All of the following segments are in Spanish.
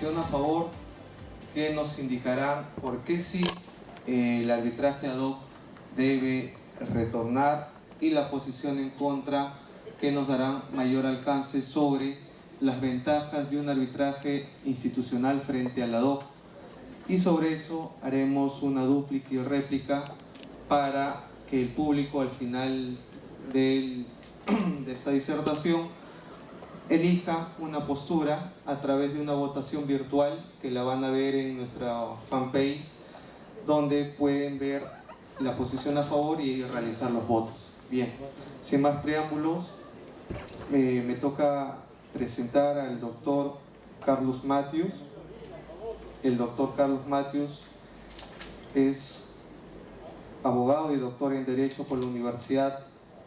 posición a favor, que nos indicarán por qué sí el arbitraje ad hoc debe retornar, y la posición en contra, que nos darán mayor alcance sobre las ventajas de un arbitraje institucional frente al ad hoc. Y sobre eso haremos una dúplica y réplica para que el público al final de esta disertación elija una postura a través de una votación virtual que la van a ver en nuestra fanpage, donde pueden ver la posición a favor y realizar los votos. Bien, sin más preámbulos, me toca presentar al doctor Carlos Matthews. El doctor Carlos Matthews es abogado y doctor en Derecho por la Universidad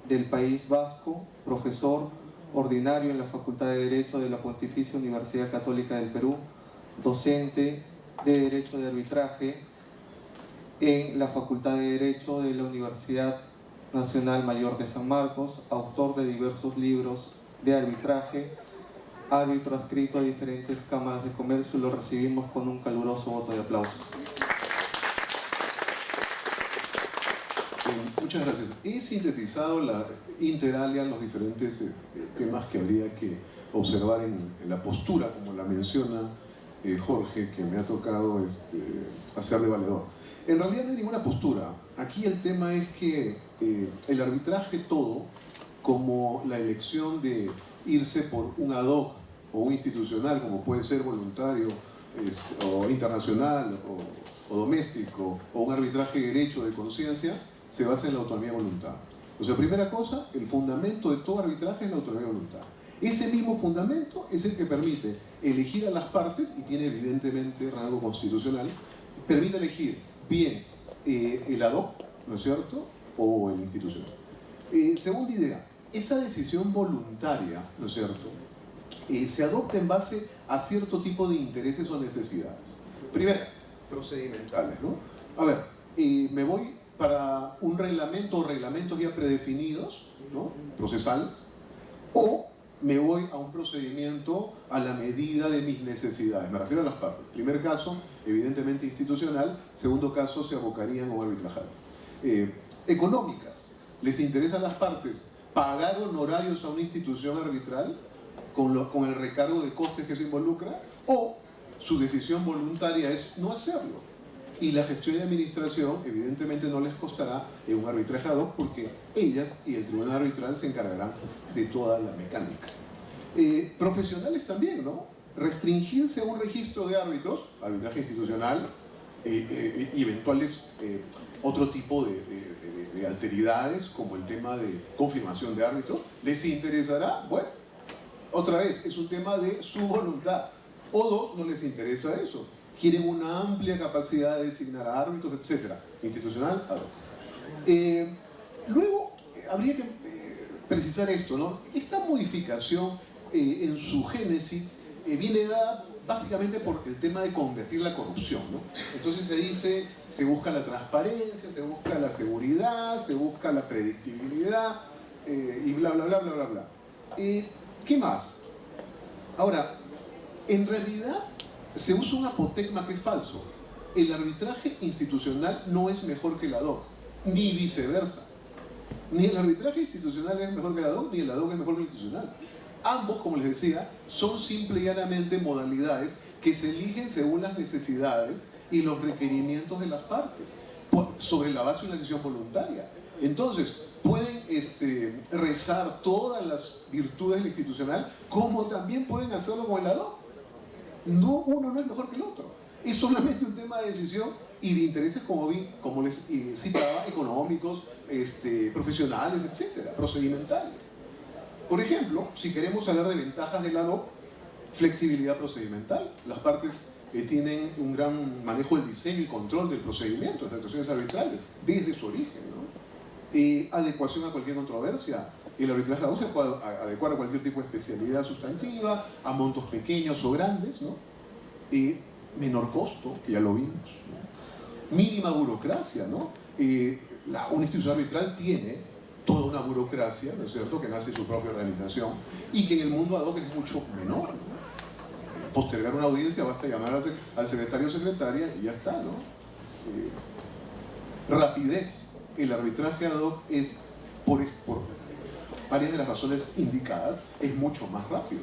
del País Vasco, profesor ordinario en la Facultad de Derecho de la Pontificia Universidad Católica del Perú, docente de Derecho de Arbitraje en la Facultad de Derecho de la Universidad Nacional Mayor de San Marcos, autor de diversos libros de arbitraje, árbitro adscrito a diferentes cámaras de comercio. Lo recibimos con un caluroso voto de aplauso. Muchas gracias. He sintetizado inter alia los diferentes temas que habría que observar en la postura, como la menciona Jorge, que me ha tocado hacer de valedor. En realidad no hay ninguna postura. Aquí el tema es que el arbitraje todo, como la elección de irse por un ad hoc o un institucional, como puede ser voluntario o internacional o doméstico, o un arbitraje de derecho de conciencia, se basa en la autonomía de voluntad. O sea, primera cosa, el fundamento de todo arbitraje es la autonomía de voluntad. Ese mismo fundamento es el que permite elegir a las partes, y tiene evidentemente rango constitucional, permite elegir bien el ad hoc, ¿no es cierto?, o el institucional. Segunda idea, esa decisión voluntaria, ¿no es cierto?, se adopta en base a cierto tipo de intereses o necesidades. Primero, procedimentales, ¿no? A ver, me voy para un reglamento o reglamentos ya predefinidos, ¿no?, procesales, o me voy a un procedimiento a la medida de mis necesidades. Me refiero a las partes. Primer caso, evidentemente institucional. Segundo caso, se abocarían a un arbitrajado. Económicas. ¿Les interesa a las partes pagar honorarios a una institución arbitral con el recargo de costes que se involucra? ¿O su decisión voluntaria es no hacerlo? Y la gestión y administración evidentemente no les costará en un arbitrajado, porque ellas y el tribunal arbitral se encargarán de toda la mecánica. Profesionales también, ¿no? Restringirse a un registro de árbitros, arbitraje institucional, y eventuales otro tipo de alteridades, como el tema de confirmación de árbitros, ¿les interesará? Bueno, otra vez, es un tema de su voluntad. O dos, no les interesa eso. Quieren una amplia capacidad de designar a árbitros, etc. Institucional, ad hoc. Luego, habría que precisar esto, ¿no? Esta modificación, en su génesis, viene dada básicamente por el tema de convertir la corrupción, ¿no? Entonces se dice, se busca la transparencia, se busca la seguridad, se busca la predictibilidad, y bla, bla, bla, bla, bla, bla. ¿Qué más? Ahora, en realidad, se usa un apotegma que es falso. El arbitraje institucional no es mejor que el ad hoc, ni viceversa. Ni el arbitraje institucional es mejor que el ad hoc, ni el ad hoc es mejor que el institucional. Ambos, como les decía, son simple y llanamente modalidades que se eligen según las necesidades y los requerimientos de las partes, sobre la base de una decisión voluntaria. Entonces, pueden rezar todas las virtudes del institucional, como también pueden hacerlo con el ad hoc. No, uno no es mejor que el otro. Es solamente un tema de decisión y de intereses, como les citaba, económicos, profesionales, etcétera, procedimentales. Por ejemplo, si queremos hablar de ventajas del ad hoc, flexibilidad procedimental. Las partes tienen un gran manejo del diseño y control del procedimiento, de las actuaciones arbitrales, desde su origen, ¿no? Adecuación a cualquier controversia. El arbitraje ad hoc se puede adecuar a cualquier tipo de especialidad sustantiva, a montos pequeños o grandes, ¿no? Menor costo, que ya lo vimos, ¿no? Mínima burocracia, ¿no? Una institución arbitral tiene toda una burocracia, ¿no es cierto?, que nace de su propia organización, y que en el mundo ad hoc es mucho menor, ¿no? postergar una audiencia, basta llamar al secretario o secretaria y ya está, ¿no? Rapidez. El arbitraje ad hoc es, por varias de las razones indicadas, es mucho más rápido.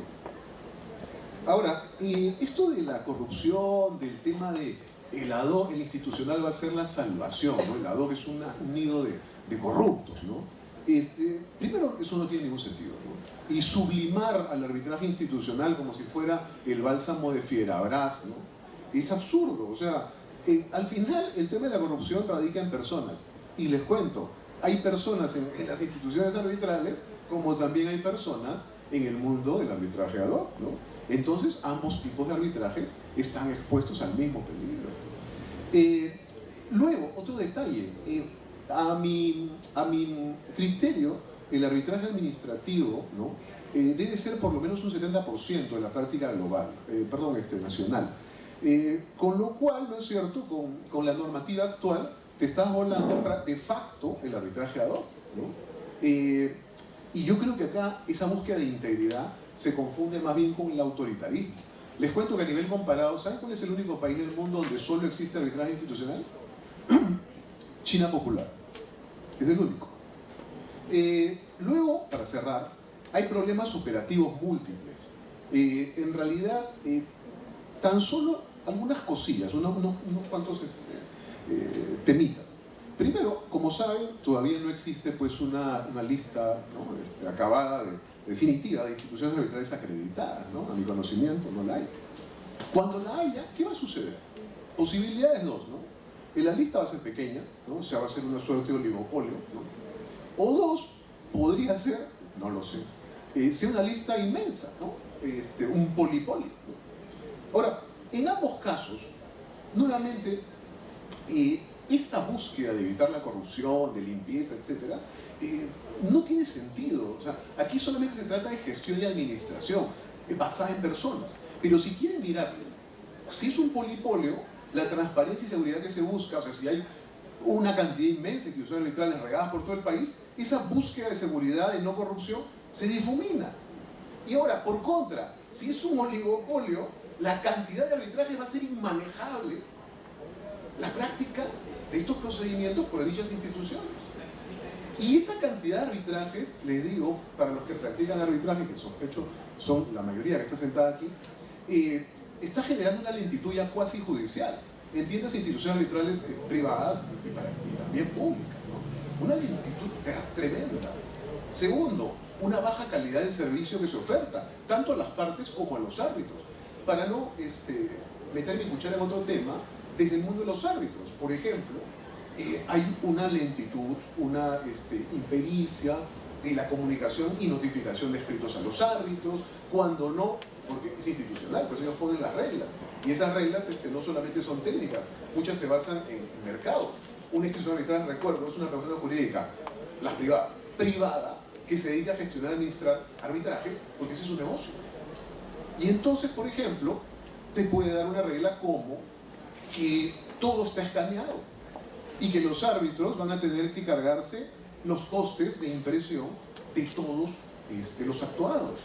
Ahora, esto de la corrupción, del tema de el ad hoc, el institucional va a ser la salvación, ¿no? El ad hoc es un nido de corruptos, ¿no? Primero, eso no tiene ningún sentido, ¿no? Y sublimar al arbitraje institucional como si fuera el bálsamo de Fierabras, ¿no? Es absurdo. O sea, al final el tema de la corrupción radica en personas. Y les cuento, hay personas en las instituciones arbitrales como también hay personas en el mundo del arbitraje ad hoc, ¿no? Entonces ambos tipos de arbitrajes están expuestos al mismo peligro. Luego, otro detalle. A mi criterio, el arbitraje administrativo, ¿no? Debe ser por lo menos un 70% de la práctica global, nacional. Con lo cual, ¿no es cierto?, con la normativa actual, te estás volando de facto el arbitraje ad hoc, ¿no? Y yo creo que acá esa búsqueda de integridad se confunde más bien con el autoritarismo. Les cuento que a nivel comparado, ¿saben cuál es el único país del mundo donde solo existe arbitraje institucional? China Popular. Es el único. Luego, para cerrar, hay problemas operativos múltiples. En realidad, tan solo algunas cosillas, unos cuantos temitas. Primero, como saben, todavía no existe pues una lista, ¿no?, acabada, definitiva, de instituciones arbitrales acreditadas, ¿no? A mi conocimiento no la hay. Cuando la haya, ¿qué va a suceder? Posibilidades dos, ¿no? La lista va a ser pequeña, ¿no? O sea, va a ser una suerte de oligopolio, ¿no? O dos, podría ser, no lo sé, sea una lista inmensa, ¿no? Un polipolio, ¿no? Ahora, en ambos casos, nuevamente, esta búsqueda de evitar la corrupción, de limpieza, etc., no tiene sentido. O sea, aquí solamente se trata de gestión y administración, basada en personas. Pero si quieren mirarlo, si es un polipolio, la transparencia y seguridad que se busca, o sea, si hay una cantidad inmensa de instituciones arbitrales regadas por todo el país, esa búsqueda de seguridad, de no corrupción, se difumina. Y ahora, por contra, si es un oligopolio, la cantidad de arbitraje va a ser inmanejable. La práctica de estos procedimientos por dichas instituciones. Y esa cantidad de arbitrajes, les digo, para los que practican arbitraje, que sospecho son la mayoría que está sentada aquí, está generando una lentitud ya cuasi judicial. Entiendas instituciones arbitrales privadas y también públicas, ¿no? Una lentitud tremenda. Segundo, una baja calidad del servicio que se oferta, tanto a las partes como a los árbitros. Para no meter mi cuchara en otro tema, desde el mundo de los árbitros, por ejemplo, hay una lentitud, una impericia de la comunicación y notificación de escritos a los árbitros, cuando no, porque es institucional, pues ellos ponen las reglas. Y esas reglas no solamente son técnicas, muchas se basan en mercado. Una institución arbitral, recuerdo, es una persona jurídica, la privada, que se dedica a gestionar y administrar arbitrajes, porque ese es su negocio. Y entonces, por ejemplo, te puede dar una regla como que todo está escaneado y que los árbitros van a tener que cargarse los costes de impresión de todos los actuados,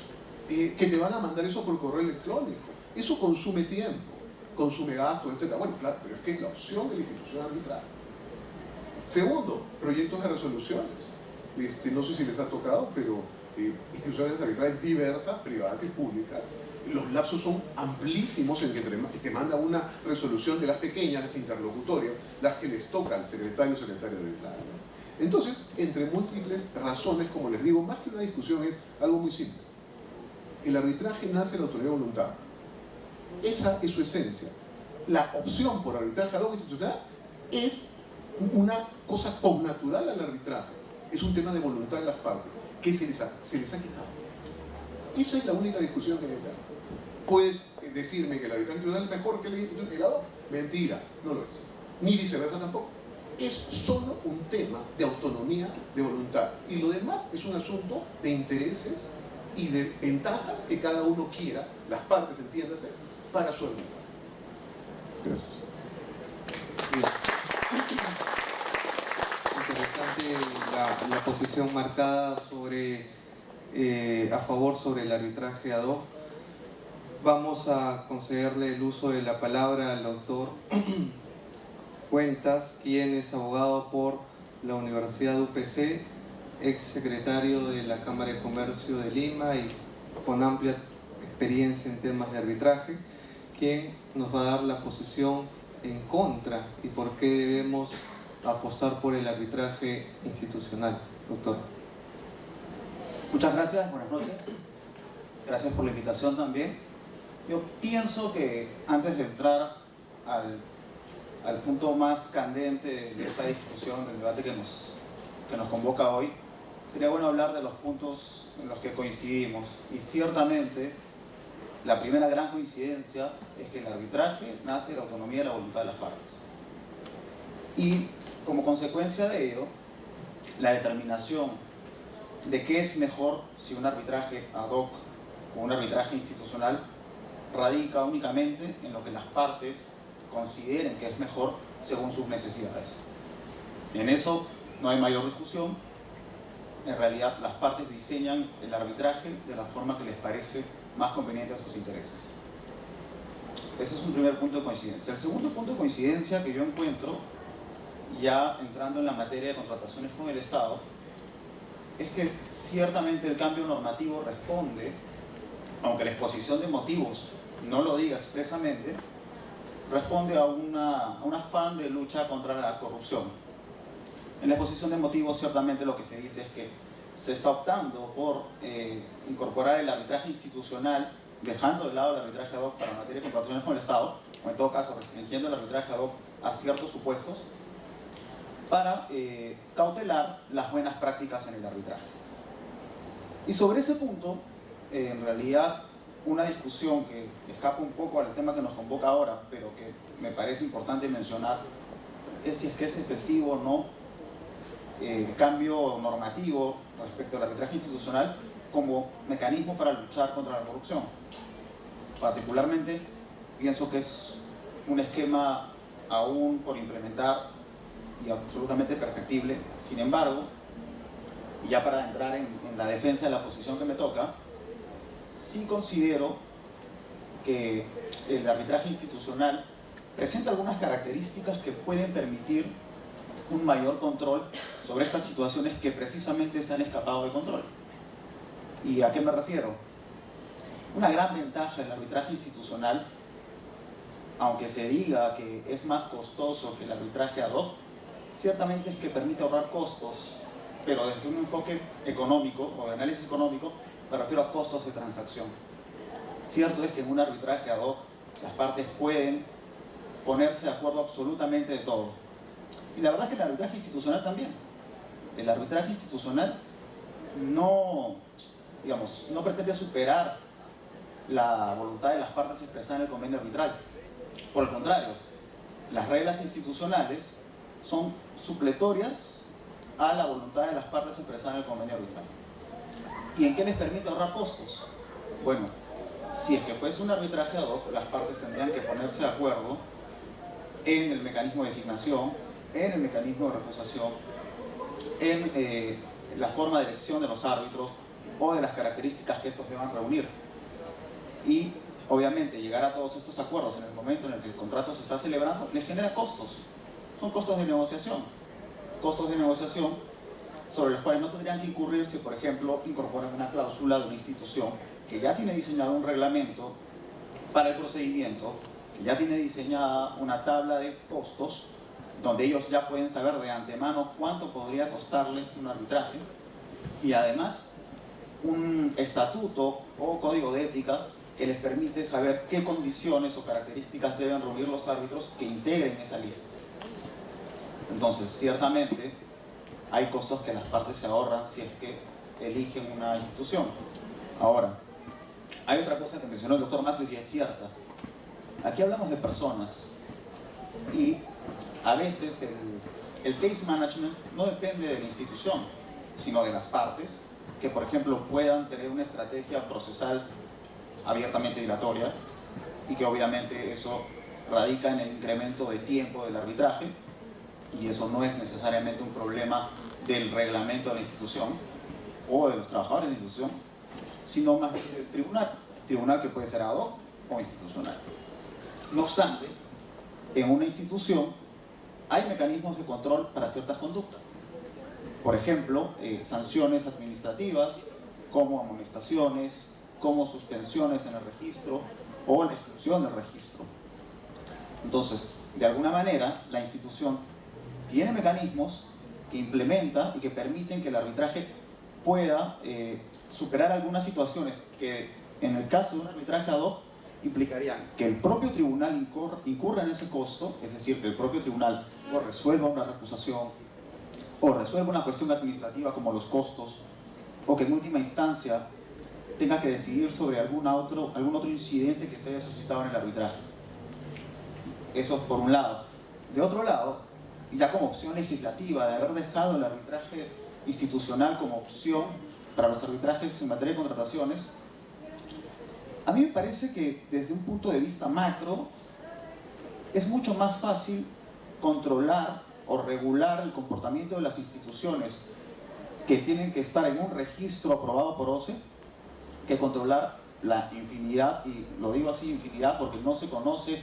que te van a mandar eso por correo electrónico. Eso consume tiempo, consume gastos, etc. Bueno, claro, pero es que es la opción de la institución arbitral. Segundo, proyectos de resoluciones. No sé si les ha tocado, pero instituciones arbitrales diversas, privadas y públicas, los lapsos son amplísimos en que te manda una resolución de las pequeñas, las interlocutorias, las que les toca al secretario arbitral, ¿no? Entonces, entre múltiples razones, como les digo, más que una discusión es algo muy simple. El arbitraje nace de la autonomía de voluntad. Esa es su esencia. La opción por arbitraje ad hoc institucional es una cosa connatural al arbitraje. Es un tema de voluntad de las partes, que se les ha quitado. Esa es la única discusión que hay acá. Puedes decirme que el arbitraje institucional es mejor que el ad hoc. Mentira, no lo es. Ni viceversa tampoco. Es solo un tema de autonomía de voluntad. Y lo demás es un asunto de intereses y de ventajas que cada uno quiera, las partes, entiéndase, para su arbitraje. Gracias. Interesante la posición marcada sobre, a favor sobre el arbitraje ad hoc. Vamos a concederle el uso de la palabra al doctor Cuentas, quien es abogado por la Universidad UPC, ex secretario de la Cámara de Comercio de Lima y con amplia experiencia en temas de arbitraje, quien nos va a dar la posición en contra y por qué debemos apostar por el arbitraje institucional. Doctor. Muchas gracias, buenas noches. Gracias por la invitación también. Yo pienso que antes de entrar al punto más candente de esta discusión, del debate que nos convoca hoy, sería bueno hablar de los puntos en los que coincidimos. Y ciertamente, la primera gran coincidencia es que el arbitraje nace de la autonomía y la voluntad de las partes. Y como consecuencia de ello, la determinación de qué es mejor, si un arbitraje ad hoc o un arbitraje institucional, radica únicamente en lo que las partes consideren que es mejor según sus necesidades. En eso no hay mayor discusión. En realidad, las partes diseñan el arbitraje de la forma que les parece más conveniente a sus intereses. Ese es un primer punto de coincidencia. El segundo punto de coincidencia que yo encuentro, ya entrando en la materia de contrataciones con el Estado, es que ciertamente el cambio normativo responde, aunque la exposición de motivos no lo diga expresamente, responde a un afán de lucha contra la corrupción. En la exposición de motivos ciertamente lo que se dice es que se está optando por incorporar el arbitraje institucional, dejando de lado el arbitraje ad hoc para materia de contrataciones con el Estado, o en todo caso restringiendo el arbitraje ad hoc a ciertos supuestos, para cautelar las buenas prácticas en el arbitraje. Y sobre ese punto, en realidad, una discusión que escapa un poco al tema que nos convoca ahora, pero que me parece importante mencionar, es si es que es efectivo o no el cambio normativo respecto al arbitraje institucional como mecanismo para luchar contra la corrupción. Particularmente, pienso que es un esquema aún por implementar y absolutamente perfectible. Sin embargo, y ya para entrar en la defensa de la posición que me toca, sí considero que el arbitraje institucional presenta algunas características que pueden permitir un mayor control sobre estas situaciones que precisamente se han escapado de control. ¿Y a qué me refiero? Una gran ventaja del arbitraje institucional, aunque se diga que es más costoso que el arbitraje ad hoc, ciertamente es que permite ahorrar costos, pero desde un enfoque económico o de análisis económico me refiero a costos de transacción. Cierto es que en un arbitraje ad hoc las partes pueden ponerse de acuerdo absolutamente de todo. Y la verdad es que el arbitraje institucional también. El arbitraje institucional no pretende superar la voluntad de las partes expresada en el convenio arbitral. Por el contrario, las reglas institucionales son supletorias a la voluntad de las partes expresada en el convenio arbitral. ¿Y en qué les permite ahorrar costos? Bueno, si es que fuese un arbitraje ad hoc, las partes tendrían que ponerse de acuerdo en el mecanismo de designación, en el mecanismo de recusación, en la forma de elección de los árbitros o de las características que estos deban reunir. Y obviamente llegar a todos estos acuerdos en el momento en el que el contrato se está celebrando les genera costos. Son costos de negociación. Costos de negociación sobre los cuales no tendrían que incurrir si, por ejemplo, incorporan una cláusula de una institución que ya tiene diseñado un reglamento para el procedimiento, que ya tiene diseñada una tabla de costos, donde ellos ya pueden saber de antemano cuánto podría costarles un arbitraje, y además un estatuto o código de ética que les permite saber qué condiciones o características deben reunir los árbitros que integren esa lista. Entonces, ciertamente, hay costos que las partes se ahorran si es que eligen una institución. Ahora, hay otra cosa que mencionó el doctor Matos y es cierta. Aquí hablamos de personas y a veces el case management no depende de la institución, sino de las partes, que por ejemplo puedan tener una estrategia procesal abiertamente dilatoria y que obviamente eso radica en el incremento de tiempo del arbitraje, y eso no es necesariamente un problema del reglamento de la institución o de los trabajadores de la institución, sino más bien del tribunal que puede ser ad hoc o institucional. No obstante, en una institución hay mecanismos de control para ciertas conductas. Por ejemplo, sanciones administrativas, como amonestaciones, como suspensiones en el registro o la exclusión del registro. Entonces, de alguna manera, la institución tiene mecanismos que implementa y que permiten que el arbitraje pueda superar algunas situaciones que, en el caso de un arbitraje ad hoc, implicarían que el propio tribunal incurra en ese costo, es decir, que el propio tribunal o resuelva una recusación o resuelva una cuestión administrativa como los costos, o que en última instancia tenga que decidir sobre algún otro incidente que se haya suscitado en el arbitraje. Eso por un lado. De otro lado, ya como opción legislativa, de haber dejado el arbitraje institucional como opción para los arbitrajes en materia de contrataciones, a mí me parece que desde un punto de vista macro es mucho más fácil controlar o regular el comportamiento de las instituciones que tienen que estar en un registro aprobado por OCE que controlar la infinidad, y lo digo así, infinidad, porque no se conoce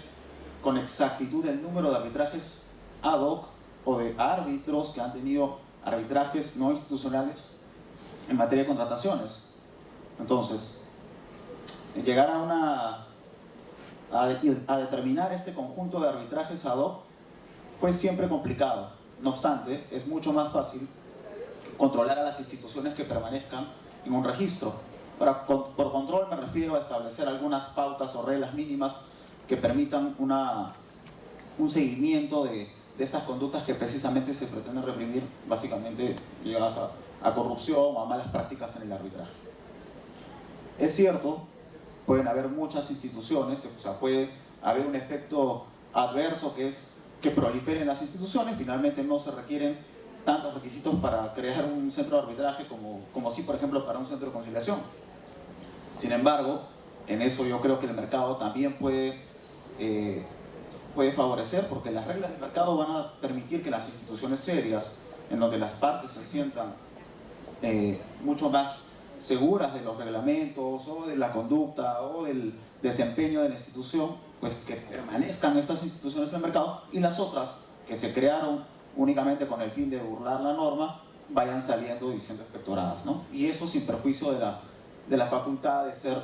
con exactitud el número de arbitrajes ad hoc o de árbitros que han tenido arbitrajes no institucionales en materia de contrataciones. Entonces, llegar a determinar este conjunto de arbitrajes ad hoc fue siempre complicado. No obstante, es mucho más fácil controlar a las instituciones que permanezcan en un registro. Ahora, por control me refiero a establecer algunas pautas o reglas mínimas que permitan un seguimiento de estas conductas que precisamente se pretenden reprimir, básicamente ligadas a corrupción o a malas prácticas en el arbitraje. Es cierto, pueden haber muchas instituciones, o sea, puede haber un efecto adverso que proliferen las instituciones. Finalmente no se requieren tantos requisitos para crear un centro de arbitraje como sí, por ejemplo, para un centro de conciliación. Sin embargo, en eso yo creo que el mercado también puede favorecer, porque las reglas del mercado van a permitir que las instituciones serias, en donde las partes se sientan mucho más seguras de los reglamentos o de la conducta o del desempeño de la institución, pues que permanezcan estas instituciones en el mercado, y las otras que se crearon únicamente con el fin de burlar la norma vayan saliendo y siendo inspectoradas, ¿no? Y eso sin perjuicio de la facultad de ser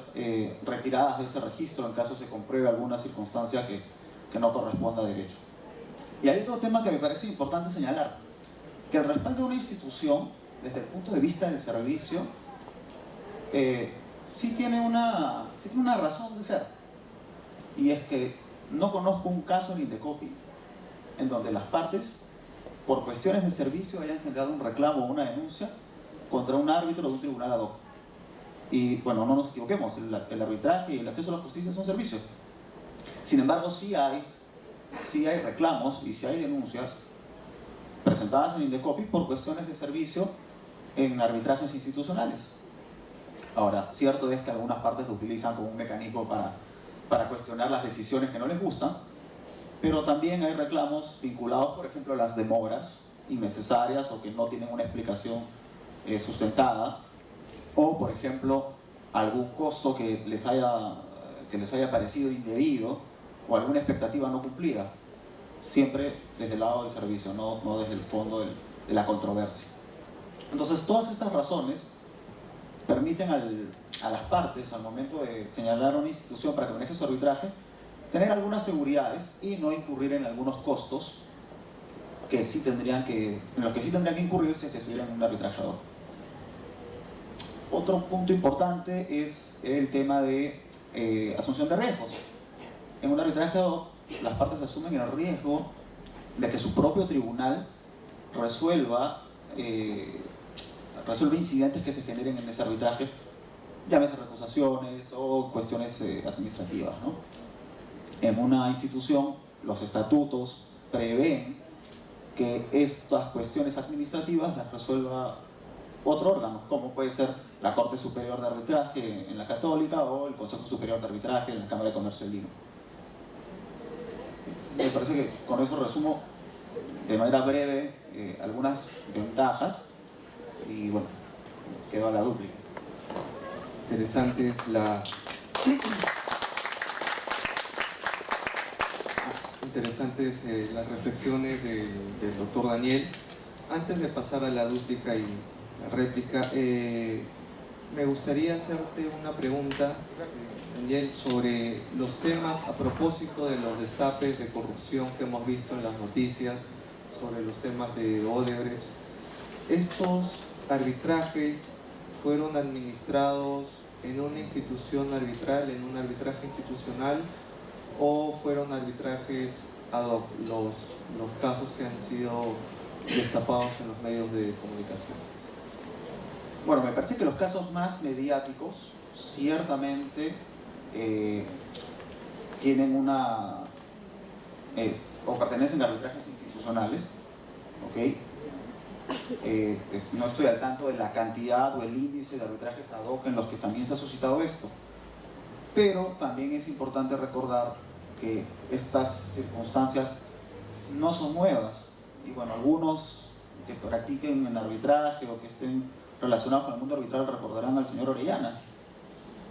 retiradas de este registro en caso se compruebe alguna circunstancia que no corresponda a derecho. Y hay otro tema que me parece importante señalar, que el respaldo de una institución desde el punto de vista del servicio sí tiene una razón de ser, y es que no conozco un caso en Indecopi en donde las partes por cuestiones de servicio hayan generado un reclamo o una denuncia contra un árbitro de un tribunal ad hoc. Y bueno, no nos equivoquemos, el arbitraje y el acceso a la justicia son servicios. Sin embargo, sí hay reclamos y sí hay denuncias presentadas en Indecopi por cuestiones de servicio en arbitrajes institucionales. Ahora, cierto es que algunas partes lo utilizan como un mecanismo para cuestionar las decisiones que no les gustan, pero también hay reclamos vinculados, por ejemplo, a las demoras innecesarias o que no tienen una explicación sustentada, o, por ejemplo, algún costo que les haya parecido indebido o alguna expectativa no cumplida, siempre desde el lado del servicio, no desde el fondo de la controversia. Entonces, todas estas razones permiten a las partes, al momento de señalar a una institución para que maneje su arbitraje, tener algunas seguridades y no incurrir en algunos costos en los que sí tendrían que incurrir si estuvieran en un arbitraje ad hoc. Otro punto importante es el tema de asunción de riesgos. En un arbitraje ad hoc, las partes asumen el riesgo de que su propio tribunal resuelva incidentes que se generen en ese arbitraje, llámese recusaciones o cuestiones administrativas, ¿no? En una institución, los estatutos prevén que estas cuestiones administrativas las resuelva otro órgano, como puede ser la Corte Superior de Arbitraje en la Católica o el Consejo Superior de Arbitraje en la Cámara de Comercio de Lima. Me parece que con eso resumo de manera breve algunas ventajas y bueno, quedó a la dúplica. Interesante es interesantes las reflexiones del doctor Daniel. Antes de pasar a la dúplica y la réplica, me gustaría hacerte una pregunta, Daniel, sobre los temas a propósito de los destapes de corrupción que hemos visto en las noticias, sobre los temas de Odebrecht. ¿Estos arbitrajes fueron administrados en una institución arbitral, en un arbitraje institucional, o fueron arbitrajes ad hoc, los casos que han sido destapados en los medios de comunicación? Bueno, me parece que los casos más mediáticos ciertamente tienen una o pertenecen a arbitrajes institucionales, ¿ok? No estoy al tanto de la cantidad o el índice de arbitrajes ad hoc en los que también se ha suscitado esto, pero también es importante recordar que estas circunstancias no son nuevas, y bueno, algunos que practiquen en arbitraje o que estén relacionados con el mundo arbitral recordarán al señor Orellana.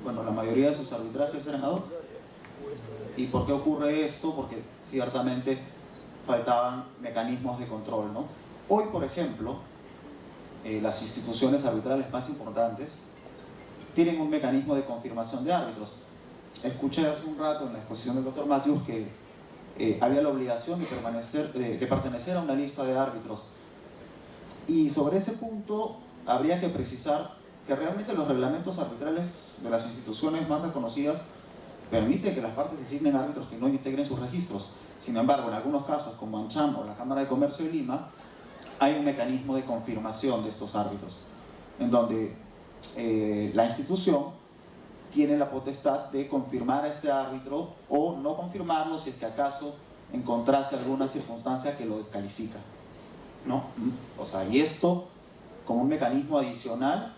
Bueno, la mayoría de sus arbitrajes eran ad hoc. ¿Y por qué ocurre esto? Porque ciertamente faltaban mecanismos de control, ¿no? Hoy, por ejemplo, las instituciones arbitrales más importantes tienen un mecanismo de confirmación de árbitros. Escuché hace un rato en la exposición del doctor Matthews que había la obligación de pertenecer a una lista de árbitros. Y sobre ese punto habría que precisar que realmente los reglamentos arbitrales de las instituciones más reconocidas permiten que las partes designen árbitros que no integren sus registros. Sin embargo, en algunos casos, como AmCham o la Cámara de Comercio de Lima, hay un mecanismo de confirmación de estos árbitros, en donde la institución tiene la potestad de confirmar a este árbitro o no confirmarlo si es que acaso encontrase alguna circunstancia que lo descalifica, ¿no? O sea, y esto como un mecanismo adicional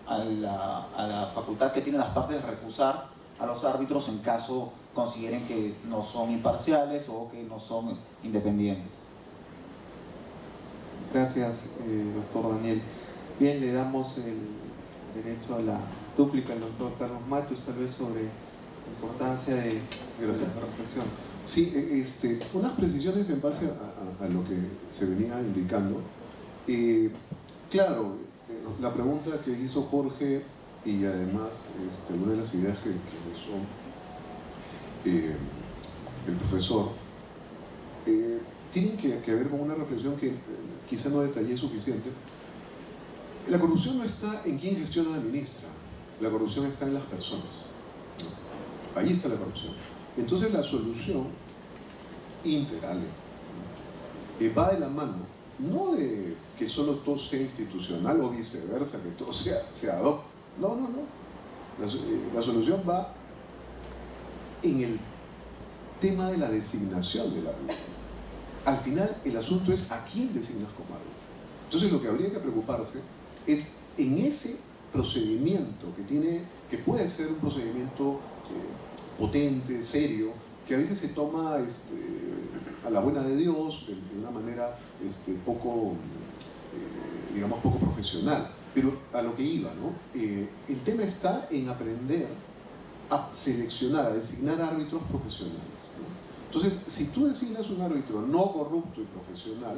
a la facultad que tienen las partes de recusar a los árbitros en caso consideren que no son imparciales o que no son independientes. Gracias, doctor Daniel. Bien, le damos el derecho a la dúplica al doctor Carlos Matthews, tal vez sobre la importancia de esta reflexión. Sí, unas precisiones en base a lo que se venía indicando. Claro, la pregunta que hizo Jorge y además una de las ideas que usó el profesor tienen que ver con una reflexión que quizá no detallé suficiente. La corrupción no está en quién gestiona o administra, la corrupción está en las personas, ¿no? Ahí está la corrupción. Entonces la solución integral va de la mano, no de que solo todo sea institucional o viceversa, que todo sea ad hoc. No. La solución va en el tema de la designación del árbitro. Al final, el asunto es a quién designas como árbitro. Entonces, lo que habría que preocuparse es en ese procedimiento que puede ser un procedimiento potente, serio, que a veces se toma a la buena de Dios, de una manera poco profesional. Pero a lo que iba, ¿no? El tema está en aprender a seleccionar, a designar árbitros profesionales, ¿no? Entonces, si tú designas un árbitro no corrupto y profesional,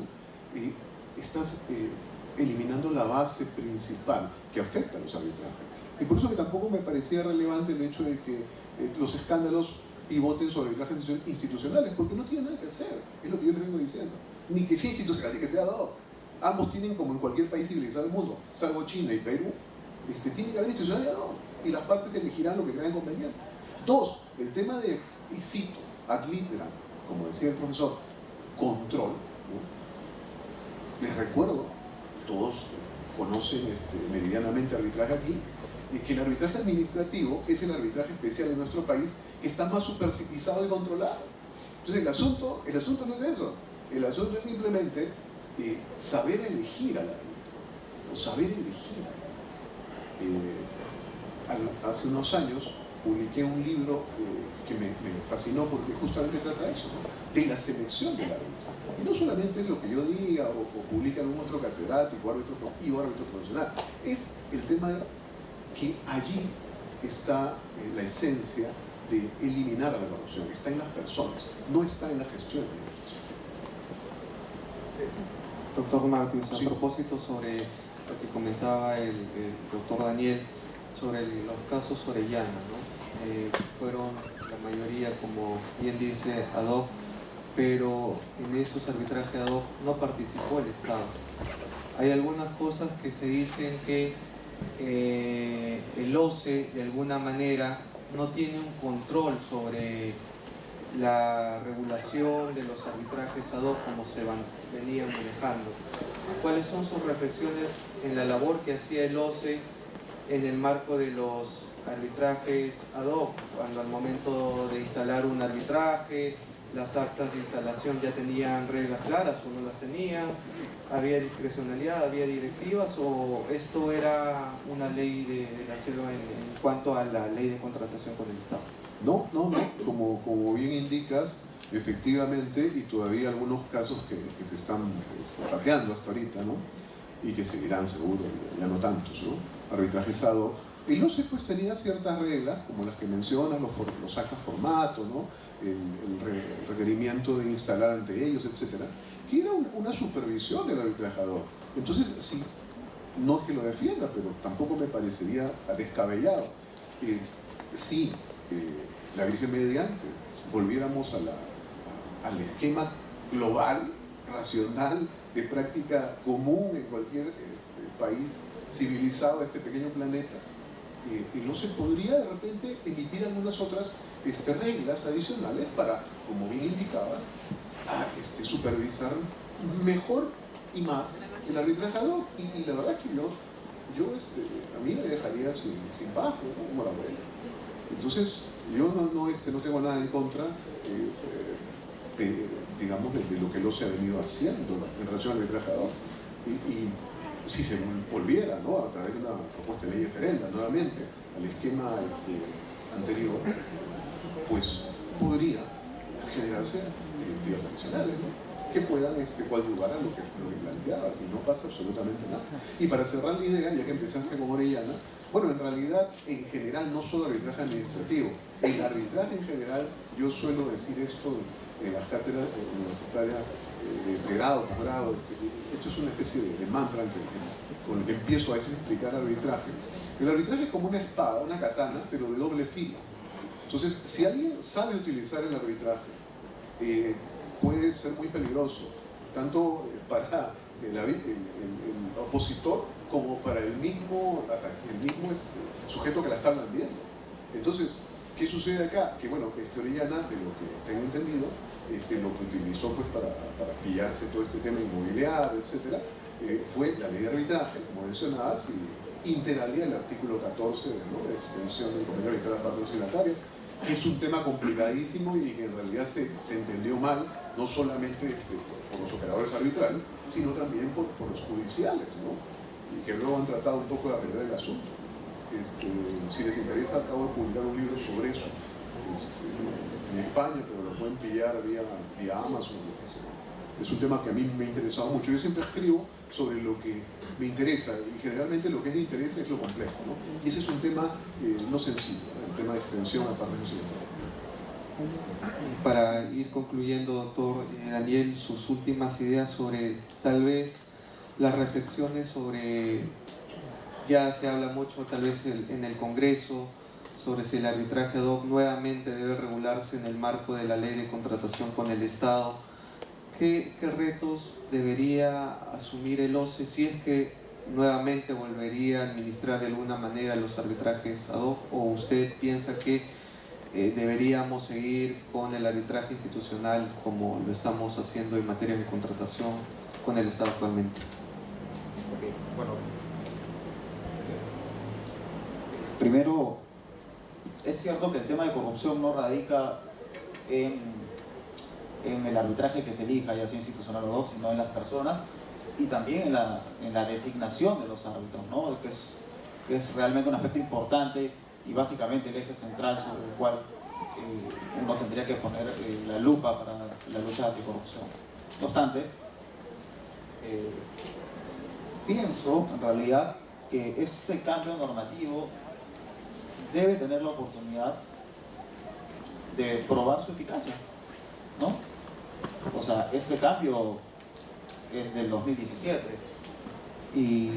estás eliminando la base principal que afecta a los arbitrajes. Y por eso que tampoco me parecía relevante el hecho de que los escándalos pivoten sobre arbitrajes institucionales, porque no tiene nada que hacer, es lo que yo les vengo diciendo. Ni que sea institucional, ni que sea dado. Ambos tienen, como en cualquier país civilizado del mundo, salvo China y Perú, tiene que haber institucionalidad, y las partes elegirán lo que crean conveniente. Dos, el tema de, y cito, ad literam, como decía el profesor, control, ¿no? Les recuerdo, todos conocen meridianamente arbitraje aquí, que el arbitraje administrativo es el arbitraje especial en nuestro país que está más supervisado y controlado. Entonces el asunto no es eso, el asunto es simplemente saber elegir al árbitro, o saber elegir. Hace unos años publiqué un libro que me fascinó porque justamente trata de eso, ¿no? De la selección del árbitro. Y no solamente es lo que yo diga o publica algún otro catedrático o árbitro profesional, es el tema de que allí está la esencia de eliminar la corrupción, está en las personas, no está en la gestión de la administración. Doctor Martins, Sí. a propósito sobre lo que comentaba el doctor Daniel, sobre los casos Orellana, ¿no? Fueron la mayoría, como bien dice, ad hoc, pero en esos arbitrajes ad hoc no participó el Estado. Hay algunas cosas que se dicen que el OCE de alguna manera no tiene un control sobre la regulación de los arbitrajes ad hoc como se venían manejando. ¿Cuáles son sus reflexiones en la labor que hacía el OCE en el marco de los arbitrajes ad hoc, cuando al momento de instalar un arbitraje, las actas de instalación ya tenían reglas claras o no las tenían, había discrecionalidad, había directivas, o esto era una ley de la selva en cuanto a la ley de contratación con el Estado? No, como bien indicas, efectivamente, y todavía algunos casos que se están pateando hasta ahorita, ¿no? Y que seguirán seguro, ya no tantos, ¿no? Arbitrajes ad hoc. El OCE pues tenía ciertas reglas, como las que mencionas, los actas formato, ¿no? El requerimiento de instalar ante ellos, etcétera, que era una supervisión del arbitraje ad hoc. Entonces, sí, no es que lo defienda, pero tampoco me parecería descabellado. Sí, la Virgen mediante, si volviéramos al esquema global, racional, de práctica común en cualquier país civilizado de este pequeño planeta, el OCE podría de repente emitir algunas otras reglas adicionales para, como bien indicabas, supervisar mejor y más el arbitraje ad hoc. Y la verdad es que a mí me dejaría sin bajo, ¿no? Como la abuela. Entonces, yo no tengo nada en contra digamos, de lo que el OCE ha venido haciendo, ¿no? En relación al arbitraje ad hoc. Y si se volviera, ¿no? A través de una propuesta de ley diferente, nuevamente, al esquema anterior, pues podría generarse directivas adicionales, ¿no? Que puedan coadyuvar a lo que planteabas, y no pasa absolutamente nada. Y para cerrar la idea, ya que empezaste con Orellana, bueno, en realidad, en general, no solo arbitraje administrativo, el arbitraje en general, yo suelo decir esto en las cátedras universitarias de pregrado, posgrado, esto es una especie de mantra con el que empiezo a veces a explicar arbitraje. El arbitraje es como una espada, una katana, pero de doble filo. Entonces, si alguien sabe utilizar el arbitraje, puede ser muy peligroso, tanto para el opositor como para el mismo sujeto que la está blandiendo. Entonces, ¿qué sucede acá? Que bueno, Orellana, de lo que tengo entendido, lo que utilizó pues para pillarse todo este tema inmobiliario, etcétera, fue la ley de arbitraje, como mencionabas, y interalia el artículo 14, ¿no? De extensión del convenio arbitral a las partes conciliatarias, que es un tema complicadísimo y que en realidad se entendió mal, no solamente por los operadores arbitrales, sino también por los judiciales, ¿no? Y que luego han tratado un poco de arreglar el asunto. Si les interesa, acabo de publicar un libro sobre eso en España, pero lo pueden pillar vía Amazon o lo que sea. Es un tema que a mí me ha interesado mucho. Yo siempre escribo sobre lo que me interesa, y generalmente lo que es de interés es lo complejo, ¿no? Y ese es un tema no sencillo, ¿no? El tema de extensión a partes conciliatorias. Para ir concluyendo, doctor Daniel, sus últimas ideas sobre tal vez las reflexiones sobre, ya se habla mucho tal vez en el Congreso, sobre si el arbitraje ad hoc nuevamente debe regularse en el marco de la ley de contratación con el Estado. ¿Qué retos debería asumir el OCE si es que nuevamente volvería a administrar de alguna manera los arbitrajes ad hoc, o usted piensa que deberíamos seguir con el arbitraje institucional como lo estamos haciendo en materia de contratación con el Estado actualmente? Okay, bueno, primero, es cierto que el tema de corrupción no radica en el arbitraje que se elija, ya sea institucional o ad hoc, sino en las personas, y también en la designación de los árbitros, ¿no? que es realmente un aspecto importante y básicamente el eje central sobre el cual uno tendría que poner la lupa para la lucha anticorrupción. No obstante, pienso en realidad que ese cambio normativo debe tener la oportunidad de probar su eficacia, ¿no? O sea, este cambio es del 2017 y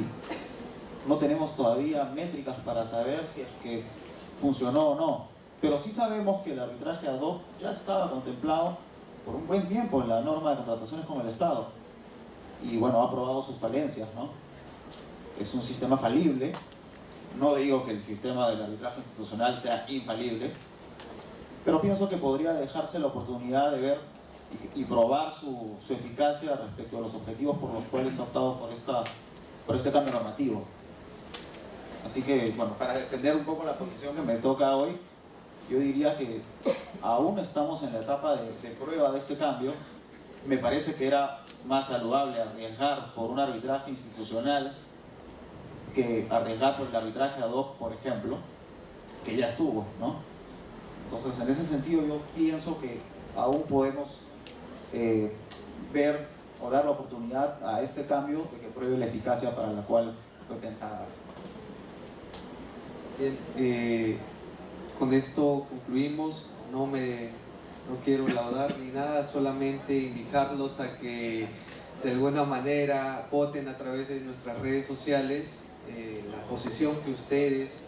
no tenemos todavía métricas para saber si es que funcionó o no, pero sí sabemos que el arbitraje ad hoc ya estaba contemplado por un buen tiempo en la norma de contrataciones con el Estado y bueno, ha probado sus falencias, ¿no? Es un sistema falible, no digo que el sistema del arbitraje institucional sea infalible, pero pienso que podría dejarse la oportunidad de ver y probar su eficacia respecto a los objetivos por los cuales ha optado por este cambio normativo. Así que, bueno, para defender un poco la posición que me toca hoy, yo diría que aún estamos en la etapa de prueba de este cambio. Me parece que era más saludable arriesgar por un arbitraje institucional que arriesgar por el arbitraje ad hoc, por ejemplo, que ya estuvo, ¿no? Entonces, en ese sentido, yo pienso que aún podemos ver o dar la oportunidad a este cambio de que pruebe la eficacia para la cual fue pensada. Bien, con esto concluimos. No quiero laudar ni nada, solamente invitarlos a que de alguna manera voten a través de nuestras redes sociales la posición que ustedes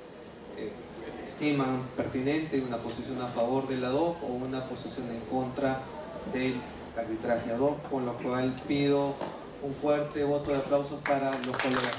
estiman pertinente, una posición a favor del ad hoc o una posición en contra del arbitraje ad hoc, con lo cual pido un fuerte voto de aplauso para los colegas.